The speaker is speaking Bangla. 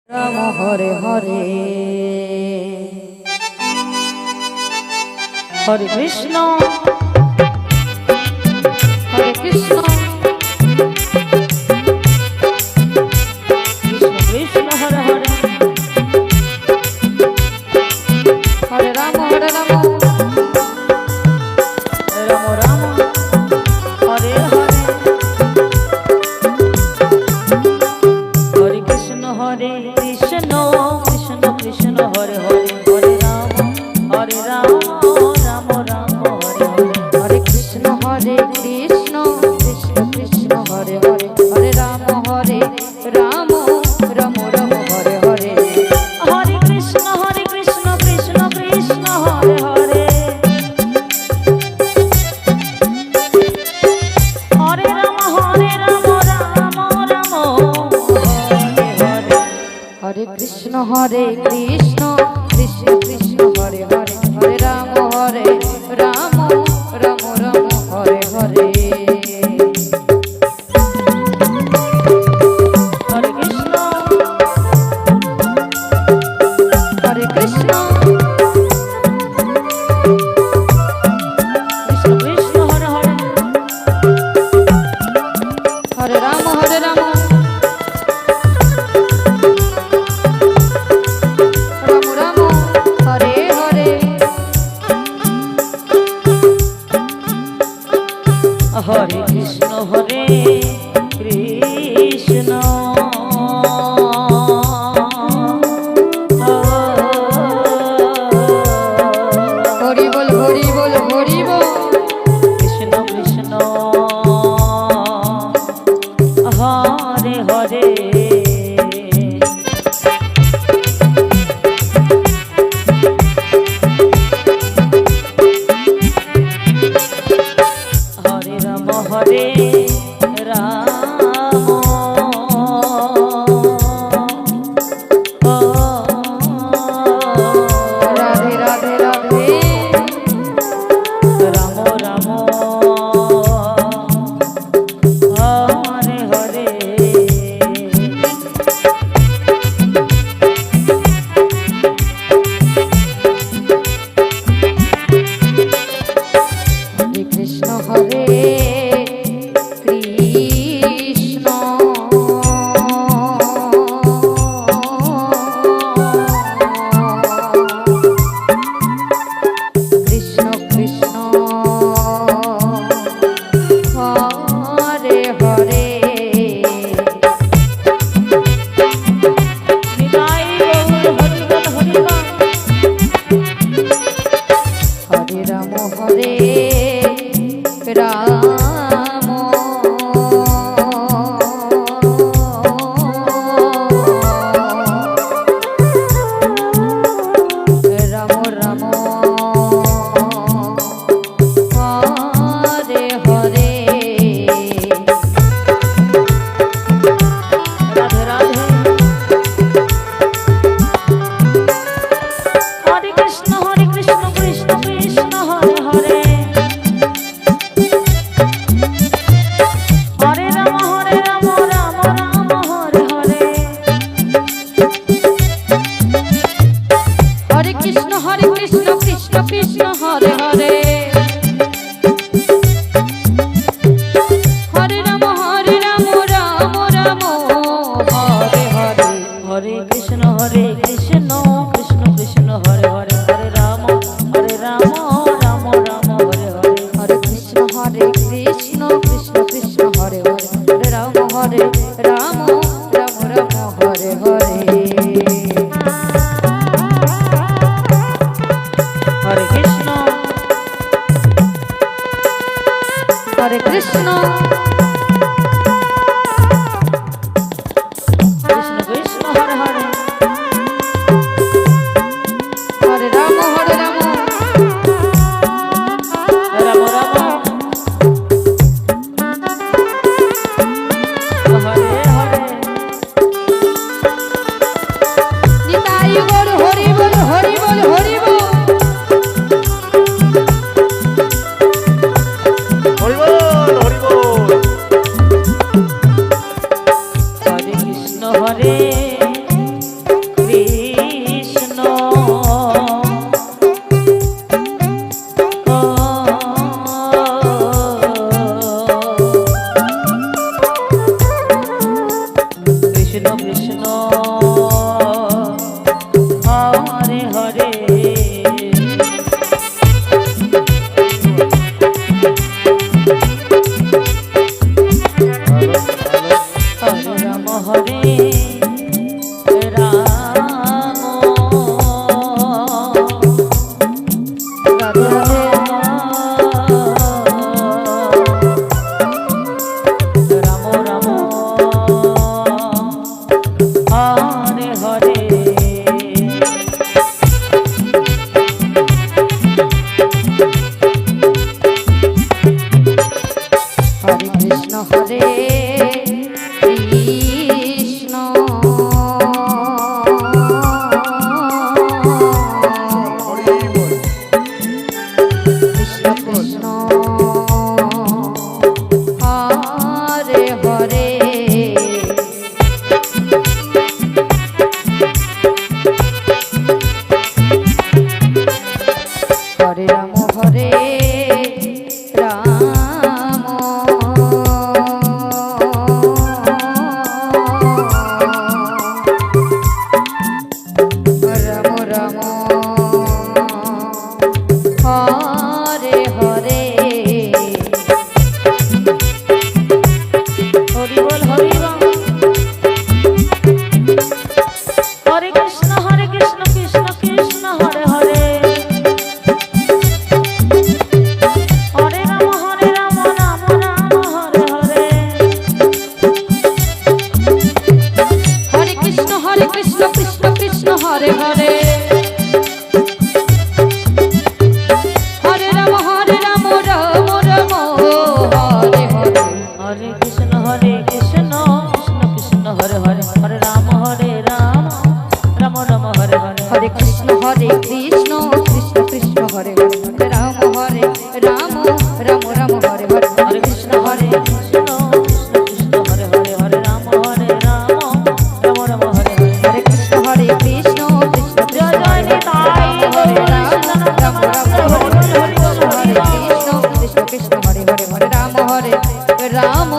Ram Hare Hare Hare Krishna Hare Krishna Krishna Krishna Hare Hare Hare Ram Ram Ram Hare Hare Hare Krishna Hare Krishna Krishna Krishna Hare Hare Hare Ram Ram Ram Hare Hare Hare Krishna Krishna Krishna Hare Hare Hare Ram Ram Ram Hare Hare Hare Krishna Krishna Krishna Hare Hare Hare Ram Ram Ram Hare Hare Hare Krishna Krishna Krishna Krishna Hare Hare Hare Ram Ram Ram Hare Hare Hare Krishna Hare Krishna Krishna Krishna Hare Hare Hare Ram Ram Hare Krishna Krishna Hari ball Hari ball Hari ball Krishna Krishna Hare Hare Hare Ram Radhe Radhe Radhe Ram Ram Hare Hare Hare Krishna Hare Hare Krishna Krishna Krishna Hare Hare Hare Rama Rama Rama Hare Hare Nitai Gaur Hari Bol Hari Bol Hari Bol Krishna Krishna Hare Hare Hare Ram Ram Ram Hare Hare Hare Krishna Krishna Krishna Hare Hare Hare Ram Ram Ram Hare Hare Hare Krishna Krishna Krishna Hare Hare Hare Ram Ram Ram Hare Hare Hare Krishna Krishna Krishna Hare Hare Hare Ram Ram Ram Hare Hare Hare Krishna Krishna Krishna Joy Joy Nitai Hare Ram Ram Ram Hare Hare Krishna Krishna Krishna Hare Hare Hare Ram